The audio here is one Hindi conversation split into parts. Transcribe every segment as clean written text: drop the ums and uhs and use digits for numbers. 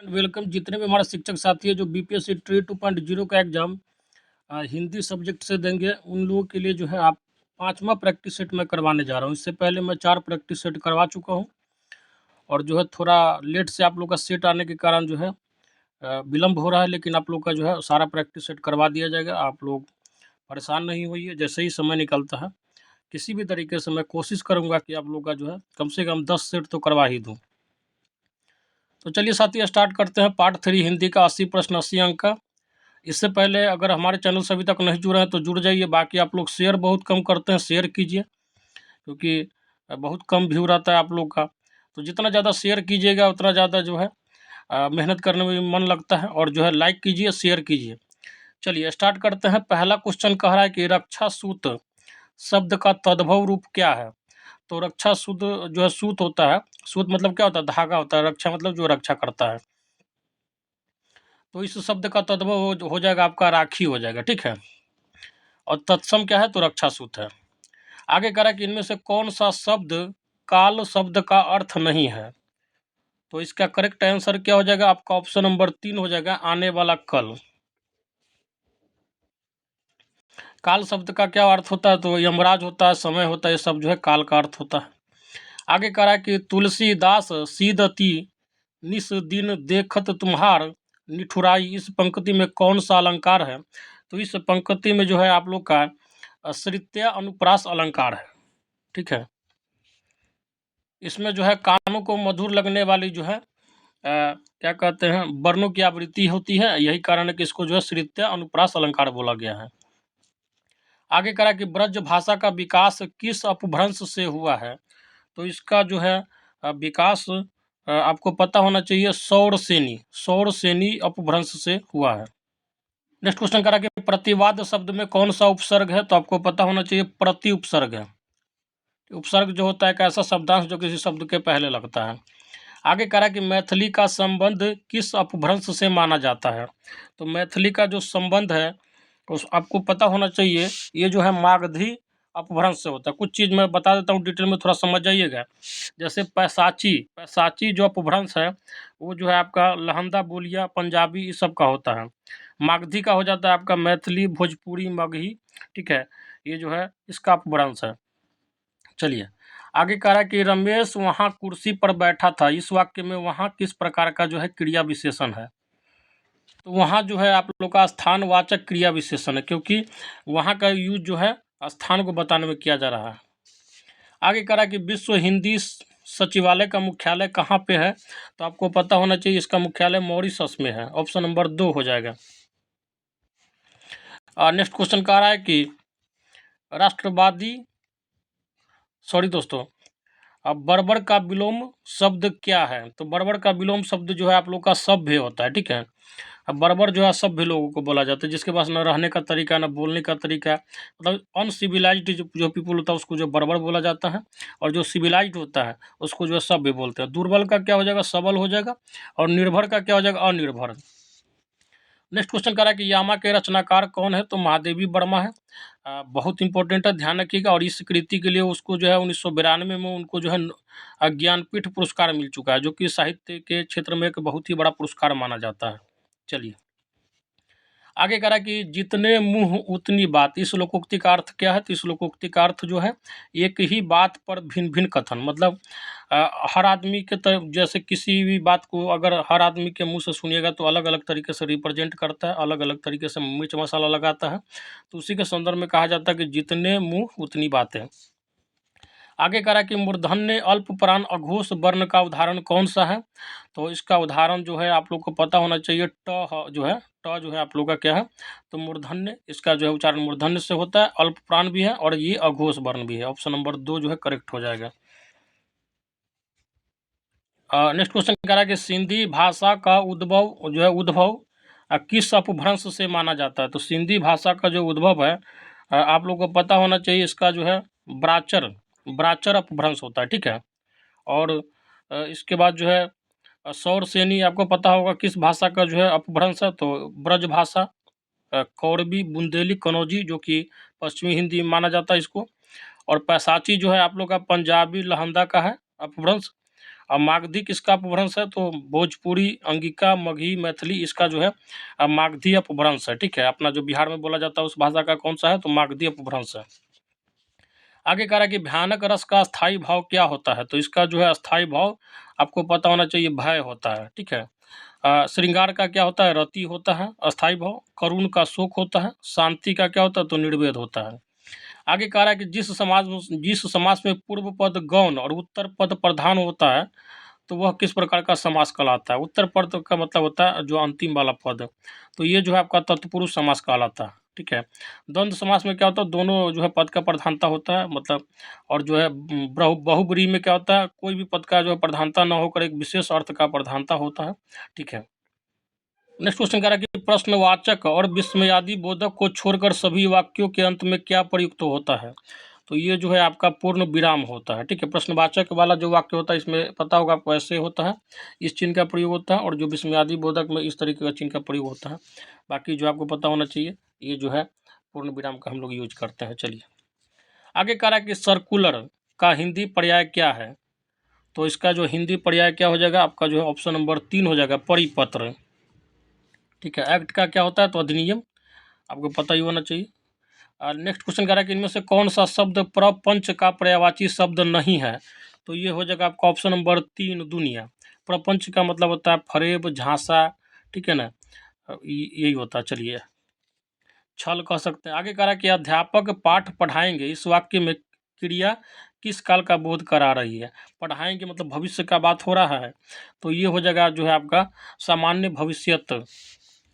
वेलकम। जितने भी हमारे शिक्षक साथी है जो बीपीएससी ट्री 2.0 का एग्जाम हिंदी सब्जेक्ट से देंगे, उन लोगों के लिए जो है आप 5वां प्रैक्टिस सेट मैं करवाने जा रहा हूँ। इससे पहले मैं 4 प्रैक्टिस सेट करवा चुका हूँ और जो है थोड़ा लेट से आप लोग का सेट आने के कारण जो है विलम्ब हो रहा है, लेकिन आप लोग का जो है सारा प्रैक्टिस सेट करवा दिया जाएगा। आप लोग परेशान नहीं होइए। जैसे ही समय निकलता है किसी भी तरीके से मैं कोशिश करूँगा कि आप लोग का जो है कम से कम 10 सेट तो करवा ही दूँ। तो चलिए साथी, स्टार्ट करते हैं। पार्ट 3 हिंदी का 80 प्रश्न 80 अंक का। इससे पहले अगर हमारे चैनल से अभी तक नहीं जुड़े हैं तो जुड़ जाइए। बाकी आप लोग शेयर बहुत कम करते हैं, शेयर कीजिए, क्योंकि बहुत कम व्यू रहता है आप लोग का। तो जितना ज़्यादा शेयर कीजिएगा उतना ज़्यादा जो है मेहनत करने में भी मन लगता है। और जो है लाइक कीजिए, शेयर कीजिए। चलिए स्टार्ट करते हैं। पहला क्वेश्चन कह रहा है कि रक्षा सूत्र शब्द का तद्भव रूप क्या है। तो रक्षा सूत्र जो है, सूत होता है, सूत मतलब क्या होता है, धागा होता है। रक्षा मतलब जो रक्षा करता है। तो इस शब्द का तद्भव हो जाएगा आपका राखी हो जाएगा, ठीक है। और तत्सम क्या है, तो रक्षा सूत्र है। आगे कह रहा है कि इनमें से कौन सा शब्द काल शब्द का अर्थ नहीं है। तो इसका करेक्ट आंसर क्या हो जाएगा आपका, ऑप्शन नंबर 3 हो जाएगा, आने वाला कल। काल शब्द का क्या अर्थ होता है, तो यमराज होता है, समय होता है, ये सब जो है काल का अर्थ होता है। आगे कह रहा है कि तुलसीदास सीदती निस दिन देखत तुम्हार निठुराई, इस पंक्ति में कौन सा अलंकार है। तो इस पंक्ति में जो है आप लोग का श्रित्या अनुप्रास अलंकार है, ठीक है। इसमें जो है कानों को मधुर लगने वाली जो है क्या कहते हैं, वर्णों की आवृत्ति होती है। यही कारण है कि इसको जो है श्रित्या अनुप्रास अलंकार बोला गया है। आगे करा कि ब्रज भाषा का विकास किस अपभ्रंश से हुआ है। तो इसका जो है विकास आपको पता होना चाहिए, सौरसेनी अपभ्रंश से हुआ है। नेक्स्ट क्वेश्चन करा कि प्रतिवाद शब्द में कौन सा उपसर्ग है। तो आपको पता होना चाहिए प्रति उपसर्ग है। उपसर्ग जो होता है एक ऐसा शब्दांश जो किसी शब्द के पहले लगता है। आगे कह रहा है कि मैथिली का संबंध किस अपभ्रंश से माना जाता है। तो मैथिली का जो संबंध है उस आपको पता होना चाहिए, ये जो है मागधी अपभ्रंश से होता है। कुछ चीज़ मैं बता देता हूँ डिटेल में, थोड़ा समझ जाइएगा। जैसे पैसाची जो अपभ्रंश है वो जो है आपका लहंदा बोलिया पंजाबी इस सब का होता है। मागधी का हो जाता है आपका मैथिली भोजपुरी मगही, ठीक है। ये जो है इसका अपभ्रंश है। चलिए आगे कह रहा है कि रमेश वहाँ कुर्सी पर बैठा था, इस वाक्य में वहाँ किस प्रकार का जो है क्रिया विशेषण है। तो वहाँ जो है आप लोग का स्थानवाचक क्रिया विशेषण है, क्योंकि वहाँ का यूज जो है स्थान को बताने में किया जा रहा है। आगे कह रहा है कि विश्व हिंदी सचिवालय का मुख्यालय कहाँ पे है। तो आपको पता होना चाहिए इसका मुख्यालय मॉरिशस में है। ऑप्शन नंबर 2 हो जाएगा। नेक्स्ट क्वेश्चन कह रहा है कि राष्ट्रवादी सॉरी दोस्तों, अब बर्बर का विलोम शब्द क्या है। तो बर्बर का विलोम शब्द जो है आप लोग का सभ्य होता है, ठीक है। अब बर्बर जो है सभ्य लोगों को बोला जाता है, जिसके पास न रहने का तरीका न बोलने का तरीका, मतलब अनसिविलाइज्ड जो पीपल होता है उसको जो बर्बर बोला जाता है। और जो सिविलाइज्ड होता है उसको जो है सभ्य बोलते हैं। दुर्बल का क्या हो जाएगा, सबल हो जाएगा। और निर्भर का क्या हो जाएगा, अनिर्भर। नेक्स्ट क्वेश्चन करा कि यामा के रचनाकार कौन है। तो महादेवी वर्मा है। बहुत इंपॉर्टेंट है, ध्यान रखिएगा। और इस कृति के लिए उसको जो है 1992 में उनको जो है ज्ञानपीठ पुरस्कार मिल चुका है, जो कि साहित्य के क्षेत्र में एक बहुत ही बड़ा पुरस्कार माना जाता है। चलिए आगे कह रहा है कि जितने मुंह उतनी बात, इस लोकोक्ति का अर्थ क्या है। तो इस लोकोक्ति का अर्थ जो है एक ही बात पर भिन्न भिन्न कथन, मतलब हर आदमी के तरफ, जैसे किसी भी बात को अगर हर आदमी के मुंह से सुनिएगा तो अलग अलग तरीके से रिप्रेजेंट करता है, अलग अलग तरीके से मिर्च मसाला लगाता है। तो उसी के संदर्भ में कहा जाता है कि जितने मुंह उतनी बातें। आगे कह रहा है कि मूर्धन्य अल्प प्राण अघोष वर्ण का उदाहरण कौन सा है। तो इसका उदाहरण जो है आप लोग को पता होना चाहिए, ट जो है आप लोग का क्या है, तो मूर्धन्य, इसका जो है उच्चारण मूर्धन्य से होता है, अल्प प्राण भी है और ये अघोष वर्ण भी है। ऑप्शन नंबर 2 जो है करेक्ट हो जाएगा। नेक्स्ट क्वेश्चन कह रहा है कि सिंधी भाषा का उद्भव किस अपभ्रंश से माना जाता है। तो सिंधी भाषा का जो उद्भव है आप लोग को पता होना चाहिए, इसका जो है ब्राचर अपभ्रंश होता है, ठीक है। और इसके बाद जो है सौरसेनी, आपको पता होगा किस भाषा का जो है अपभ्रंश है। तो ब्रज भाषा, कौरवी, बुंदेली, कनौजी, जो कि पश्चिमी हिंदी माना जाता है इसको। और पैसाची जो है आप लोग का पंजाबी लहंदा का है अपभ्रंश। अब मागधी किसका अपभ्रंश है? तो भोजपुरी, अंगिका, मगही, मैथिली, इसका जो है मागधी अपभ्रंश है। ठीक है, अपना जो बिहार में बोला जाता है उस भाषा का कौन सा है? तो मागधी अपभ्रंश है। आगे कह रहा है कि भयानक रस का स्थायी भाव क्या होता है? तो इसका जो है स्थायी भाव आपको पता होना चाहिए, भय होता है। ठीक है, श्रृंगार का क्या होता है? रति होता है अस्थायी भाव। करुण का शोक होता है। शांति का क्या होता है? तो निर्वेद होता है। आगे कह रहा है कि जिस समास में पूर्व पद गौण और उत्तर पद प्रधान होता है, तो वह किस प्रकार का समास कहलाता है? उत्तर पद का मतलब होता है जो अंतिम वाला पद, तो ये जो है आपका तत्पुरुष समास कहलाता है। ठीक है, द्वंद्व समास में क्या होता है? दोनों जो है पद का प्रधानता होता है, मतलब, और जो है बहुब्रीहि में क्या होता है? कोई भी पद का जो है प्रधानता न होकर एक विशेष अर्थ का प्रधानता होता है। ठीक है, नेक्स्ट क्वेश्चन कह रहा है कि प्रश्नवाचक और विस्मयादि बोधक को छोड़कर सभी वाक्यों के अंत में क्या प्रयुक्त होता है? तो ये जो है आपका पूर्ण विराम होता है। ठीक है, प्रश्नवाचक वाला जो वाक्य होता है इसमें पता होगा आपको ऐसे होता है, इस चिन्ह का प्रयोग होता है, और जो विस्मयादि बोधक में इस तरीके का चिन्ह का प्रयोग होता है। बाकी जो आपको पता होना चाहिए, ये जो है पूर्ण विराम का हम लोग यूज करते हैं। चलिए आगे कह रहा है कि सर्कुलर का हिंदी पर्याय क्या है? तो इसका जो हिंदी पर्याय क्या हो जाएगा आपका? जो है ऑप्शन नंबर 3 हो जाएगा, परिपत्र। ठीक है, एक्ट का क्या होता है? तो अधिनियम, आपको पता ही होना चाहिए। नेक्स्ट क्वेश्चन कह रहा है कि इनमें से कौन सा शब्द प्रपंच का पर्यायवाची शब्द नहीं है? तो ये हो जाएगा आपका ऑप्शन नंबर 3, दुनिया। प्रपंच का मतलब होता है फरेब, झांसा, ठीक है ना, यही होता है। चलिए, छल कह सकते हैं। आगे कह रहा है कि अध्यापक पाठ पढ़ाएंगे, इस वाक्य में क्रिया किस काल का बोध करा रही है? पढ़ाएंगे मतलब भविष्य का बात हो रहा है, तो ये हो जाएगा जो है आपका सामान्य भविष्यत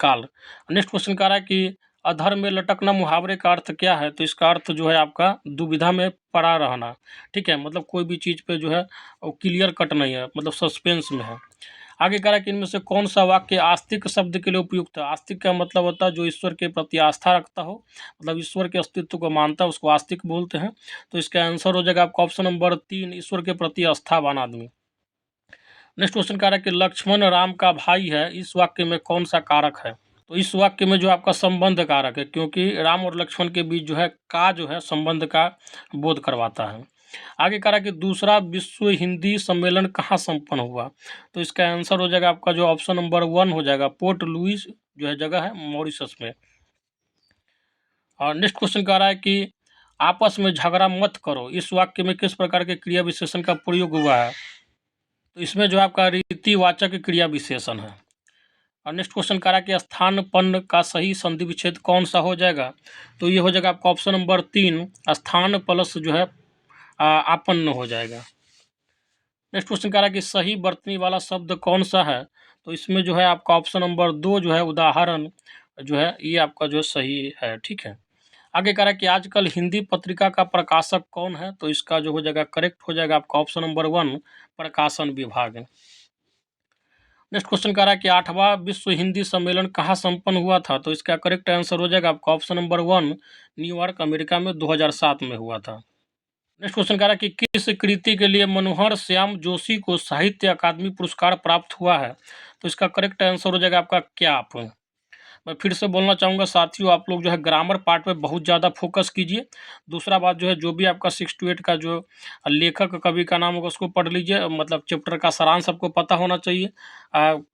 काल। नेक्स्ट क्वेश्चन कह रहा है कि अधर में लटकना मुहावरे का अर्थ क्या है? तो इसका अर्थ जो है आपका दुविधा में पड़ा रहना। ठीक है, मतलब कोई भी चीज़ पे जो है वो क्लियर कट नहीं है, मतलब सस्पेंस में है। आगे कह रहा है कि इनमें से कौन सा वाक्य आस्तिक शब्द के लिए उपयुक्त है? आस्तिक का मतलब होता है जो ईश्वर के प्रति आस्था रखता हो, मतलब ईश्वर के अस्तित्व को मानता है, उसको आस्तिक बोलते हैं। तो इसका आंसर हो जाएगा आपका ऑप्शन नंबर 3, ईश्वर के प्रति आस्थावान आदमी। नेक्स्ट क्वेश्चन कह रहा है कि लक्ष्मण राम का भाई है, इस वाक्य में कौन सा कारक है? तो इस वाक्य में जो आपका संबंध कारक है, क्योंकि राम और लक्ष्मण के बीच जो है का जो है संबंध का बोध करवाता है। आगे कह रहा है कि दूसरा विश्व हिंदी सम्मेलन कहाँ संपन्न हुआ? तो इसका आंसर हो जाएगा आपका जो ऑप्शन नंबर 1 हो जाएगा, पोर्ट लुइस जो है जगह है मॉरिशस में। और नेक्स्ट क्वेश्चन कह रहा है कि आपस में झगड़ा मत करो, इस वाक्य में किस प्रकार के क्रिया विशेषण का प्रयोग हुआ है? तो इसमें जो आपका रीतिवाचक क्रिया विशेषण है। और नेक्स्ट क्वेश्चन कह रहा है कि स्थानपन्न का सही संधि विच्छेद कौन सा हो जाएगा? तो ये हो जाएगा आपका ऑप्शन नंबर 3, स्थान प्लस जो है आपन्न हो जाएगा। नेक्स्ट क्वेश्चन कह रहा है कि सही वर्तनी वाला शब्द कौन सा है? तो इसमें जो है आपका ऑप्शन नंबर 2 जो है उदाहरण जो है ये आपका जो सही है। ठीक है, आगे कह रहा है कि आजकल हिंदी पत्रिका का प्रकाशक कौन है? तो इसका जो हो जाएगा करेक्ट हो जाएगा आपका ऑप्शन नंबर 1, प्रकाशन विभाग। नेक्स्ट क्वेश्चन कह रहा है कि 8वां विश्व हिंदी सम्मेलन कहाँ संपन्न हुआ था? तो इसका करेक्ट आंसर हो जाएगा आपका ऑप्शन नंबर 1, न्यूयॉर्क अमेरिका में 2007 में हुआ था। नेक्स्ट क्वेश्चन कह रहा है कि किस कृति के लिए मनोहर श्याम जोशी को साहित्य अकादमी पुरस्कार प्राप्त हुआ है? तो इसका करेक्ट आंसर हो जाएगा आपका क्या आप। मैं फिर से बोलना चाहूँगा साथियों, आप लोग जो है ग्रामर पार्ट पे बहुत ज़्यादा फोकस कीजिए। दूसरा बात जो है जो भी आपका 6 to 8 का जो लेखक कवि का नाम होगा उसको पढ़ लीजिए, मतलब चैप्टर का सारांश आपको पता होना चाहिए।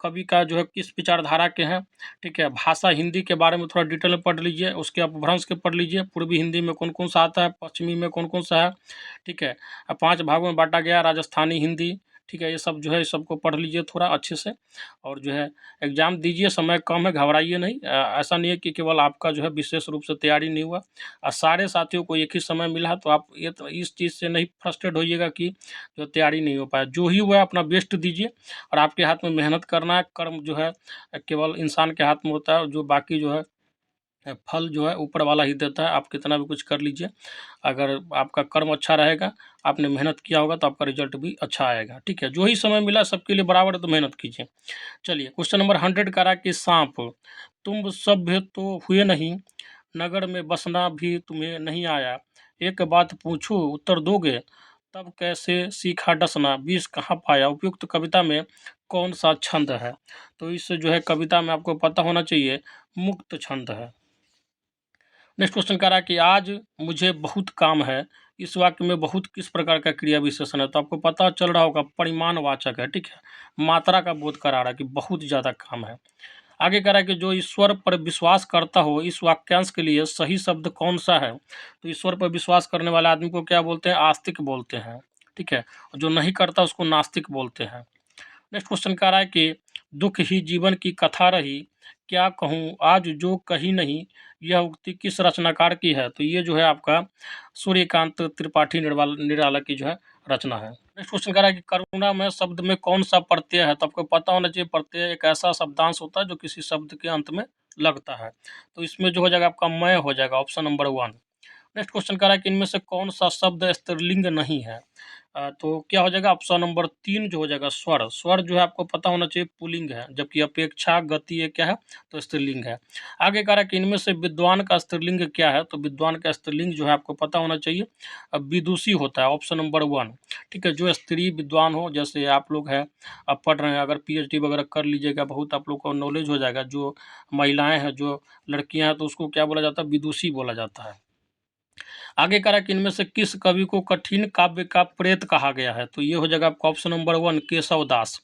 कवि का जो है किस विचारधारा के हैं, ठीक है। भाषा हिंदी के बारे में थोड़ा डिटेल में पढ़ लीजिए, उसके अपभ्रंश के पढ़ लीजिए, पूर्वी हिंदी में कौन कौन सा आता है, पश्चिमी में कौन कौन सा है, ठीक है। 5 भागों में बांटा गया, राजस्थानी हिंदी, ठीक है। ये सब जो है इस सबको पढ़ लीजिए थोड़ा अच्छे से, और जो है एग्ज़ाम दीजिए, समय कम है, घबराइए नहीं। ऐसा नहीं है कि केवल आपका जो है विशेष रूप से तैयारी नहीं हुआ, सारे साथियों को एक ही समय मिला है, तो आप ये तो इस चीज़ से नहीं फ्रस्ट्रेट होइएगा कि जो तैयारी नहीं हो पाया। जो ही हुआ अपना बेस्ट दीजिए, और आपके हाथ में मेहनत करना है। कर्म जो है केवल इंसान के हाथ में होता है, जो बाकी जो है फल जो है ऊपर वाला ही देता है। आप कितना भी कुछ कर लीजिए, अगर आपका कर्म अच्छा रहेगा, आपने मेहनत किया होगा, तो आपका रिजल्ट भी अच्छा आएगा, ठीक है। जो ही समय मिला सबके लिए बराबर है, तो मेहनत कीजिए। चलिए क्वेश्चन नंबर 100 कह रहा है कि सांप, तुम सभ्य तो हुए नहीं, नगर में बसना भी तुम्हें नहीं आया, एक बात पूछूं उत्तर दोगे, तब कैसे सीखा डसना, विष कहाँ पाया, उपयुक्त कविता में कौन सा छंद है? तो इस जो है कविता में आपको पता होना चाहिए मुक्त छंद है। नेक्स्ट क्वेश्चन कह रहा है कि आज मुझे बहुत काम है। इस वाक्य में बहुत किस प्रकार का क्रिया विशेषण है? तो आपको पता चल रहा होगा, परिमाणवाचक है, ठीक है, मात्रा का बोध करा रहा है कि बहुत ज़्यादा काम है। आगे कह रहा है कि जो ईश्वर पर विश्वास करता हो, इस वाक्यांश के लिए सही शब्द कौन सा है? तो ईश्वर पर विश्वास करने वाले आदमी को क्या बोलते हैं? आस्तिक बोलते हैं, ठीक है, और जो नहीं करता उसको नास्तिक बोलते हैं। नेक्स्ट क्वेश्चन कह रहा है कि दुख ही जीवन की कथा रही, क्या कहूँ आज जो कही नहीं, यह उक्ति किस रचनाकार की है? तो ये जो है आपका सूर्यकांत त्रिपाठी निराला की जो है रचना है। नेक्स्ट क्वेश्चन कह रहा है कि करुणा में शब्द में कौन सा प्रत्यय है? तो आपको पता होना चाहिए, प्रत्यय एक ऐसा शब्दांश होता है जो किसी शब्द के अंत में लगता है। तो इसमें जो हो जाएगा आपका मय हो जाएगा, ऑप्शन नंबर 1। नेक्स्ट क्वेश्चन कह रहा है कि इनमें से कौन सा शब्द स्त्रीलिंग नहीं है? तो क्या हो जाएगा? ऑप्शन नंबर 3 जो हो जाएगा स्वर। स्वर जो है आपको पता होना चाहिए पुल्लिंग है, जबकि अपेक्षा, गति ये क्या है? तो स्त्रीलिंग है। आगे कह रहा है कि इनमें से विद्वान का स्त्रीलिंग क्या है? तो विद्वान का स्त्रीलिंग जो है आपको पता होना चाहिए विदुषी होता है, ऑप्शन नंबर 1, ठीक है। जो स्त्री विद्वान हो, जैसे आप लोग हैं, अब पढ़ रहे हैं, अगर पीएचडी वगैरह कर लीजिएगा, बहुत आप लोग को नॉलेज हो जाएगा। जो महिलाएं हैं, जो लड़कियां हैं, तो उसको क्या बोला जाता है? विदुषी बोला जाता है। आगे कह रहा है कि इनमें से किस कवि को कठिन काव्य का प्रेत कहा गया है? तो ये हो जाएगा आपका ऑप्शन नंबर 1, केशव दास।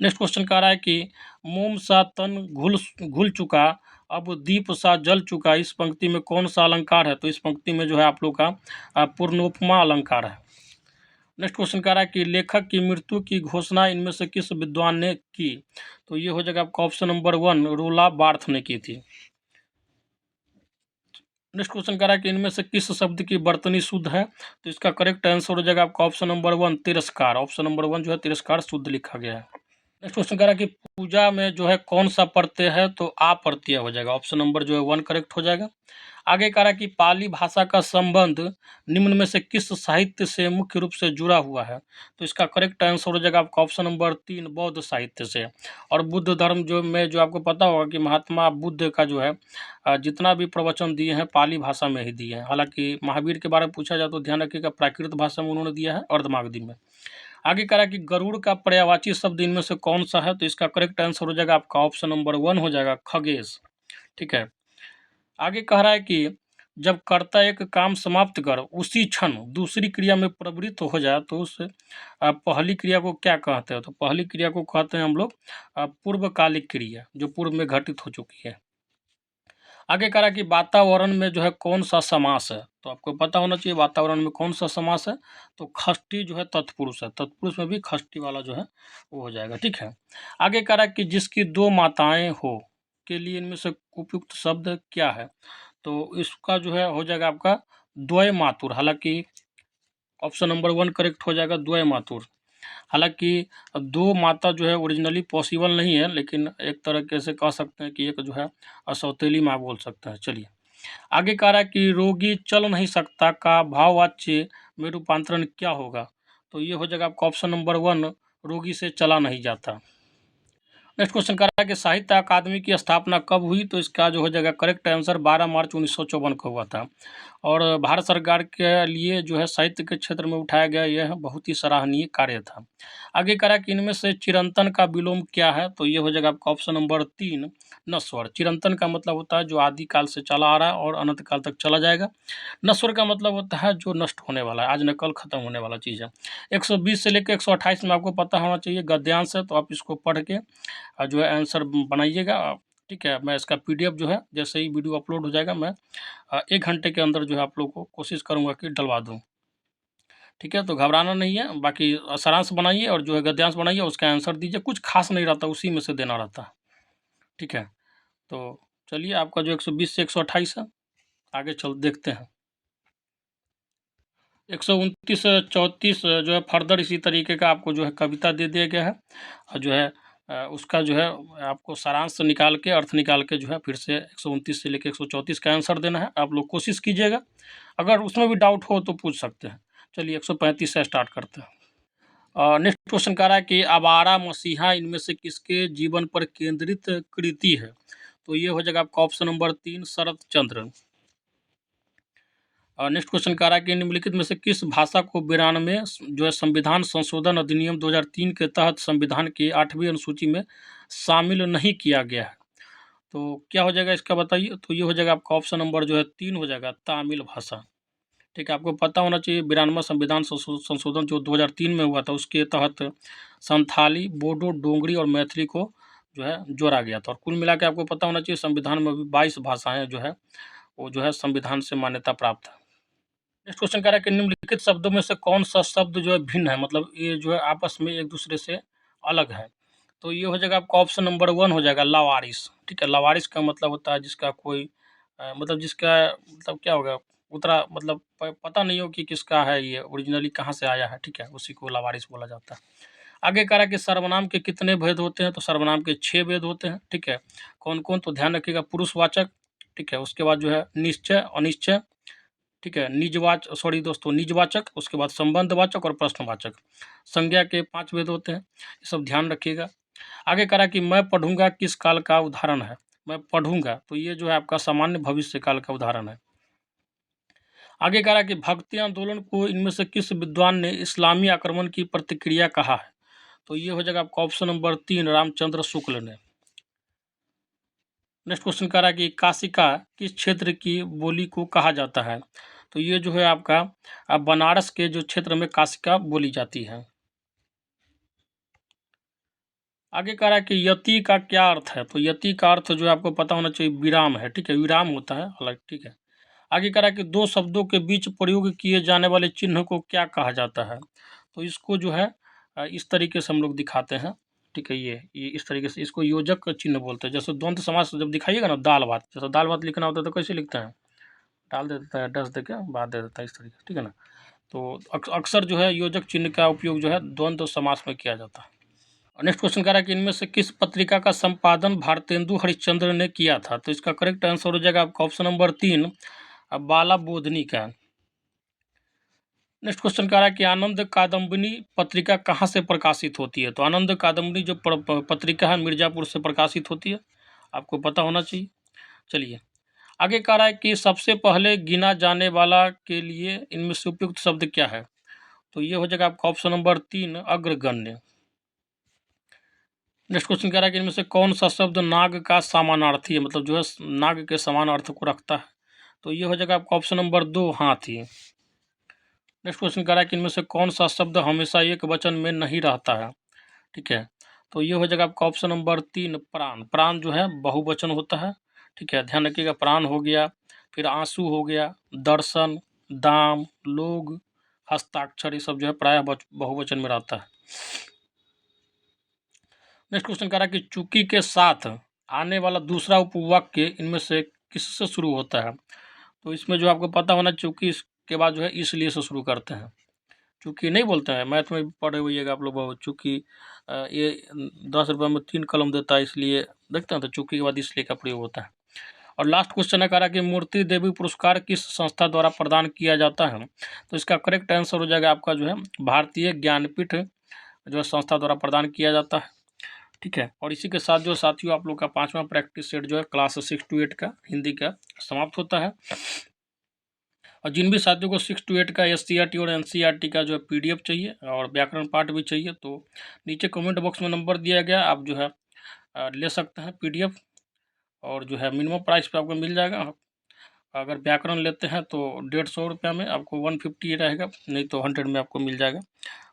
नेक्स्ट क्वेश्चन कह रहा है कि मोम सा तन घुल घुल चुका, अब दीप सा जल चुका, इस पंक्ति में कौन सा अलंकार है? तो इस पंक्ति में जो है आप लोग का पूर्णोपमा अलंकार है। नेक्स्ट क्वेश्चन कह रहा है कि लेखक की मृत्यु की घोषणा इनमें से किस विद्वान ने की? तो ये हो जाएगा आपका ऑप्शन नंबर 1, रोला बार्थ ने की थी। नेक्स्ट क्वेश्चन कह रहा है कि इनमें से किस शब्द की वर्तनी शुद्ध है? तो इसका करेक्ट आंसर हो जाएगा आपका ऑप्शन नंबर 1, तिरस्कार। ऑप्शन नंबर 1 जो है तिरस्कार शुद्ध लिखा गया है। नेक्स्ट क्वेश्चन कह रहा है कि पूजा में जो है कौन सा प्रत्यय है? तो आ प्रत्यय हो जाएगा, ऑप्शन नंबर जो है 1 करेक्ट हो जाएगा। आगे कह रहा है कि पाली भाषा का संबंध निम्न में से किस साहित्य से मुख्य रूप से जुड़ा हुआ है? तो इसका करेक्ट आंसर हो जाएगा आपका ऑप्शन नंबर 3, बौद्ध साहित्य से। और बुद्ध धर्म जो में जो आपको पता होगा कि महात्मा बुद्ध का जो है जितना भी प्रवचन दिए हैं पाली भाषा में ही दिए हैं। हालांकि महावीर के बारे में पूछा जाए तो ध्यान रखिएगा, प्राकृत भाषा में उन्होंने दिया है, अर्धमागधी में। आगे कह रहा है कि गरुड़ का पर्यायवाची शब्द इनमें से कौन सा है? तो इसका करेक्ट आंसर हो जाएगा आपका ऑप्शन नंबर 1 हो जाएगा, खगेश, ठीक है। आगे कह रहा है कि जब कर्ता एक काम समाप्त कर उसी क्षण दूसरी क्रिया में प्रवृत्त हो जाए तो उस पहली क्रिया को क्या कहते हैं? तो पहली क्रिया को कहते हैं हम लोग पूर्वकालिक क्रिया, जो पूर्व में घटित हो चुकी है। आगे कह रहा है कि वातावरण में जो है कौन सा समास है? तो आपको पता होना चाहिए वातावरण में कौन सा समास है। तो खष्टी जो है तत्पुरुष है, तत्पुरुष में भी खष्टी वाला जो है वो हो जाएगा, ठीक है। आगे कह रहा है कि जिसकी 2 माताएं हो के लिए इनमें से उपयुक्त शब्द क्या है? तो इसका जो है हो जाएगा आपका द्वय मातुर। हालांकि ऑप्शन नंबर 1 करेक्ट हो जाएगा, द्वय मातुर। हालांकि 2 माता जो है ओरिजिनली पॉसिबल नहीं है, लेकिन एक तरीके से कह सकते हैं कि एक जो है सौतेली माँ बोल सकते हैं। चलिए आगे कह रहा है कि रोगी चल नहीं सकता का भाववाच्य में रूपांतरण क्या होगा? तो ये हो जाएगा आपका ऑप्शन नंबर 1, रोगी से चला नहीं जाता। नेक्स्ट क्वेश्चन कर रहा है कि साहित्य अकादमी की स्थापना कब हुई? तो इसका जो हो जाएगा करेक्ट आंसर 12 मार्च 1954 को हुआ था। और भारत सरकार के लिए जो है साहित्य के क्षेत्र में उठाया गया यह बहुत ही सराहनीय कार्य था। आगे कह रहा है कि इनमें से चिरंतन का विलोम क्या है? तो ये हो जाएगा आपका ऑप्शन नंबर 3, नस्वर। चिरंतन का मतलब होता है जो आदि काल से चला आ रहा है और अनंत काल तक चला जाएगा। नस्वर का मतलब होता है जो नष्ट होने वाला है, आज न कल खत्म होने वाला चीज़ है। 120 से लेकर 128 में आपको पता होना चाहिए गद्यांश है, तो आप इसको पढ़ के जो है आंसर बनाइएगा, ठीक है। मैं इसका पीडीएफ जो है जैसे ही वीडियो अपलोड हो जाएगा मैं 1 घंटे के अंदर जो है आप लोग को कोशिश करूँगा कि डलवा दूँ, ठीक है। तो घबराना नहीं है, बाकी सारांश बनाइए और जो है गद्यांश बनाइए, उसका आंसर दीजिए। कुछ खास नहीं रहता, उसी में से देना रहता है, ठीक है। तो चलिए आपका जो 120 से 128 है, आगे चल देखते हैं। 129 34 जो है फर्दर इसी तरीके का आपको जो है कविता दे दिया गया है, और जो है उसका जो है आपको सारांश निकाल के, अर्थ निकाल के जो है फिर से 129 से लेकर 134 का आंसर देना है। आप लोग कोशिश कीजिएगा, अगर उसमें भी डाउट हो तो पूछ सकते हैं। चलिए 135 से स्टार्ट करते हैं। नेक्स्ट क्वेश्चन कह रहा है कि आवारा मसीहा इनमें से किसके जीवन पर केंद्रित कृति है? तो ये हो जाएगा आपका ऑप्शन नंबर 3, शरत चंद्र। नेक्स्ट क्वेश्चन कह रहा है कि निम्नलिखित में से किस भाषा को 92 जो है संविधान संशोधन अधिनियम 2003 के तहत संविधान की 8वीं अनुसूची में शामिल नहीं किया गया है? तो क्या हो जाएगा इसका बताइए? तो ये हो जाएगा आपका ऑप्शन नंबर जो है 3 हो जाएगा, तमिल भाषा। ठीक है, आपको पता होना चाहिए 92वां संविधान संशोधन जो 2003 में हुआ था, उसके तहत संथाली, बोडो, डोगरी और मैथिली को जो है जोड़ा गया था। और कुल मिला के आपको पता होना चाहिए संविधान में अभी 22 भाषाएं जो है वो जो है संविधान से मान्यता प्राप्त है। नेक्स्ट क्वेश्चन कह रहा है कि निम्नलिखित शब्दों में से कौन सा शब्द जो है भिन्न है, मतलब ये जो है आपस में एक दूसरे से अलग है। तो ये हो जाएगा आपका ऑप्शन नंबर 1 हो जाएगा, लावारिस। ठीक है, लावारिस का मतलब होता है जिसका कोई मतलब जिसका मतलब क्या होगा, उतना मतलब पता नहीं हो कि किसका है, ये ओरिजिनली कहाँ से आया है। ठीक है, उसी को लावारिस बोला जाता है। आगे कह रहा है कि सर्वनाम के कितने भेद होते हैं? तो सर्वनाम के 6 भेद होते हैं। ठीक है, कौन कौन? तो ध्यान रखिएगा, पुरुषवाचक, ठीक है, उसके बाद जो है निश्चय, अनिश्चय, ठीक है, निजवाचक, उसके बाद संबंधवाचक और प्रश्नवाचक। संज्ञा के 5 भेद होते हैं, ये सब ध्यान रखिएगा। आगे कह रहा है कि मैं पढ़ूंगा किस काल का उदाहरण है? मैं पढ़ूंगा, तो ये जो है आपका सामान्य भविष्य काल का उदाहरण है। आगे कह रहा है कि भक्ति आंदोलन को इनमें से किस विद्वान ने इस्लामी आक्रमण की प्रतिक्रिया कहा है? तो ये हो जाएगा आपका ऑप्शन नंबर 3, रामचंद्र शुक्ल ने। नेक्स्ट क्वेश्चन कह रहा है कि काशिका किस क्षेत्र की बोली को कहा जाता है? तो ये जो है आपका बनारस के जो क्षेत्र में काशिका बोली जाती है। आगे कह रहा है कि यति का क्या अर्थ है? तो यति का अर्थ जो है आपको पता होना चाहिए विराम है। ठीक है, विराम होता है अलग। ठीक है, आगे कह रहा है कि दो शब्दों के बीच प्रयोग किए जाने वाले चिन्ह को क्या कहा जाता है? तो इसको जो है इस तरीके से हम लोग दिखाते हैं। ठीक है, ये इस तरीके से इसको योजक चिन्ह बोलते हैं। जैसे द्वंद्व समास जब दिखाइएगा ना, दाल भात, जैसे दाल भात लिखना होता है तो कैसे लिखते हैं? डाल दे देता है, डस दे के बात दे देता है, इस तरीके से। ठीक है ना, तो अक्सर जो है योजक चिन्ह का उपयोग जो है द्वंद्व समास में किया जाता है। नेक्स्ट क्वेश्चन कह रहा है कि इनमें से किस पत्रिका का संपादन भारतेंदु हरिश्चंद्र ने किया था? तो इसका करेक्ट आंसर हो जाएगा आपका ऑप्शन नंबर 3, बाला बोधनी का। नेक्स्ट क्वेश्चन कह रहा है कि आनंद कादम्बिनी पत्रिका कहाँ से प्रकाशित होती है? तो आनंद कादम्बिनी जो पत्रिका है मिर्जापुर से प्रकाशित होती है, आपको पता होना चाहिए। चलिए आगे कह रहा है कि सबसे पहले गिना जाने वाला के लिए इनमें से उपयुक्त शब्द क्या है? तो ये हो जाएगा आपका ऑप्शन नंबर 3, अग्रगण्य। नेक्स्ट क्वेश्चन कह रहा है कि इनमें से कौन सा शब्द नाग का समानार्थी है, मतलब जो है नाग के समान अर्थ को रखता है? तो ये हो जाएगा आपका ऑप्शन नंबर 2, हाथी। नेक्स्ट क्वेश्चन कह रहा है कि इनमें से कौन सा शब्द हमेशा एक वचन में नहीं रहता है? ठीक है, तो ये हो जाएगा आपका ऑप्शन नंबर 3, प्राण। प्राण जो है बहुवचन होता है। ठीक है, ध्यान रखिएगा, प्राण हो गया, फिर आंसू हो गया, दर्शन, दाम, लोग, हस्ताक्षर, ये सब जो है प्रायः बहुवचन में रहता है। नेक्स्ट क्वेश्चन कह रहा है कि चूकी के साथ आने वाला दूसरा उपवाक्य इनमें से किससे शुरू होता है? तो इसमें जो आपको पता होना, चूंकि इसके बाद जो है इसलिए से शुरू करते हैं। चूंकि नहीं बोलते हैं, मैथ में पढ़े हुइएगा आप लोग बहुत। चूंकि ये 10 रुपये में 3 कलम देता है, इसलिए देखते हैं, तो चूंकि के बाद इसलिए का प्रयोग होता है। और लास्ट क्वेश्चन है कह रहा है कि मूर्ति देवी पुरस्कार किस संस्था द्वारा प्रदान किया जाता है? तो इसका करेक्ट आंसर हो जाएगा आपका जो है भारतीय ज्ञानपीठ जो है संस्था द्वारा प्रदान किया जाता है। ठीक है, और इसी के साथ जो साथियों आप लोग का 5वां प्रैक्टिस सेट जो है क्लास 6 to 8 का हिंदी का समाप्त होता है। और जिन भी साथियों को 6 to 8 का SCRT और NCERT का जो है PDF चाहिए और व्याकरण पाठ भी चाहिए, तो नीचे कमेंट बॉक्स में नंबर दिया गया, आप जो है ले सकते हैं PDF। और जो है मिनिमम प्राइस पे आपको मिल जाएगा। अगर व्याकरण लेते हैं तो 150 रुपये में आपको 150 रहेगा, नहीं तो 100 में आपको मिल जाएगा।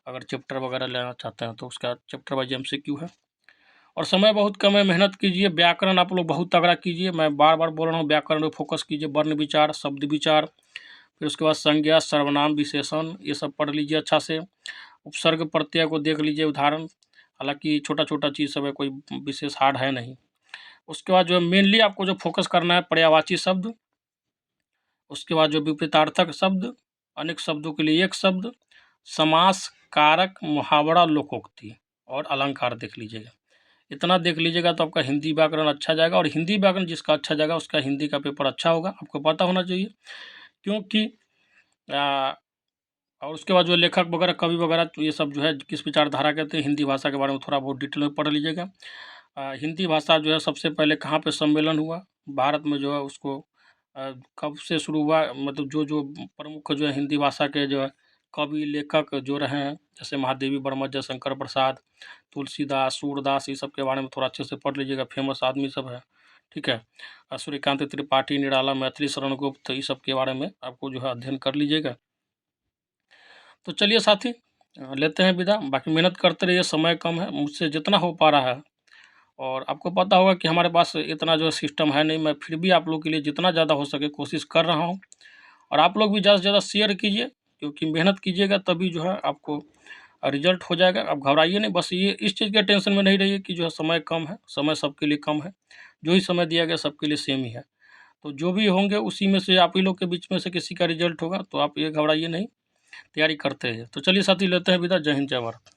अगर चैप्टर वगैरह लेना चाहते हैं तो उसका चैप्टर वाइज MCQ है। और समय बहुत कम है, मेहनत कीजिए, व्याकरण आप लोग बहुत तगड़ा कीजिए। मैं बार बार बोल रहा हूँ, व्याकरण पे फोकस कीजिए, वर्ण विचार, शब्द विचार, फिर उसके बाद संज्ञा, सर्वनाम, विशेषण, ये सब पढ़ लीजिए अच्छा से। उपसर्ग प्रत्यय को देख लीजिए उदाहरण, हालांकि छोटा छोटा चीज़ सब है, कोई विशेष हार्ड है नहीं। उसके बाद जो है मेनली आपको जो फोकस करना है पर्यायवाची शब्द, उसके बाद जो विपरीतार्थक शब्द, अनेक शब्दों के लिए एक शब्द, समास, कारक, मुहावरा, लोकोक्ति और अलंकार देख लीजिएगा। इतना देख लीजिएगा तो आपका हिंदी व्याकरण अच्छा जाएगा। और हिंदी व्याकरण जिसका अच्छा जाएगा उसका हिंदी का पेपर अच्छा होगा, आपको पता होना चाहिए। क्योंकि और उसके बाद जो लेखक वगैरह, कवि वगैरह, तो ये सब जो है किस विचारधारा कहते हैं, हिंदी भाषा के बारे में थोड़ा बहुत डिटेल में पढ़ लीजिएगा। हिंदी भाषा जो है सबसे पहले कहाँ पे सम्मेलन हुआ भारत में, जो है उसको कब से शुरू हुआ, मतलब जो जो प्रमुख जो है हिंदी भाषा के जो है कवि लेखक जो रहे हैं, जैसे महादेवी वर्मा, जयशंकर प्रसाद, तुलसीदास, सूरदास, ये सब के बारे में थोड़ा अच्छे से पढ़ लीजिएगा, फेमस आदमी सब है। ठीक है। सूर्यकांत त्रिपाठी, निराला, मैथिली शरण गुप्त, इस सब के बारे में आपको जो है अध्ययन कर लीजिएगा। तो चलिए साथी, लेते हैं विदा। बाकी मेहनत करते रहिए, समय कम है, मुझसे जितना हो पा रहा है, और आपको पता होगा कि हमारे पास इतना जो सिस्टम है नहीं, मैं फिर भी आप लोग के लिए जितना ज़्यादा हो सके कोशिश कर रहा हूँ। और आप लोग भी ज़्यादा से ज़्यादा शेयर कीजिए, क्योंकि मेहनत कीजिएगा तभी जो है आपको रिजल्ट हो जाएगा। आप घबराइए नहीं, बस ये इस चीज़ के टेंशन में नहीं रहिए कि जो है समय कम है, समय सबके लिए कम है। जो ही समय दिया गया सबके लिए सेम ही है। तो जो भी होंगे उसी में से आप ही लोग के बीच में से किसी का रिजल्ट होगा, तो आप ये घबराइए नहीं, तैयारी करते रहिए। तो चलिए साथी, लेते हैं विदा। जय हिंद, जय भारत।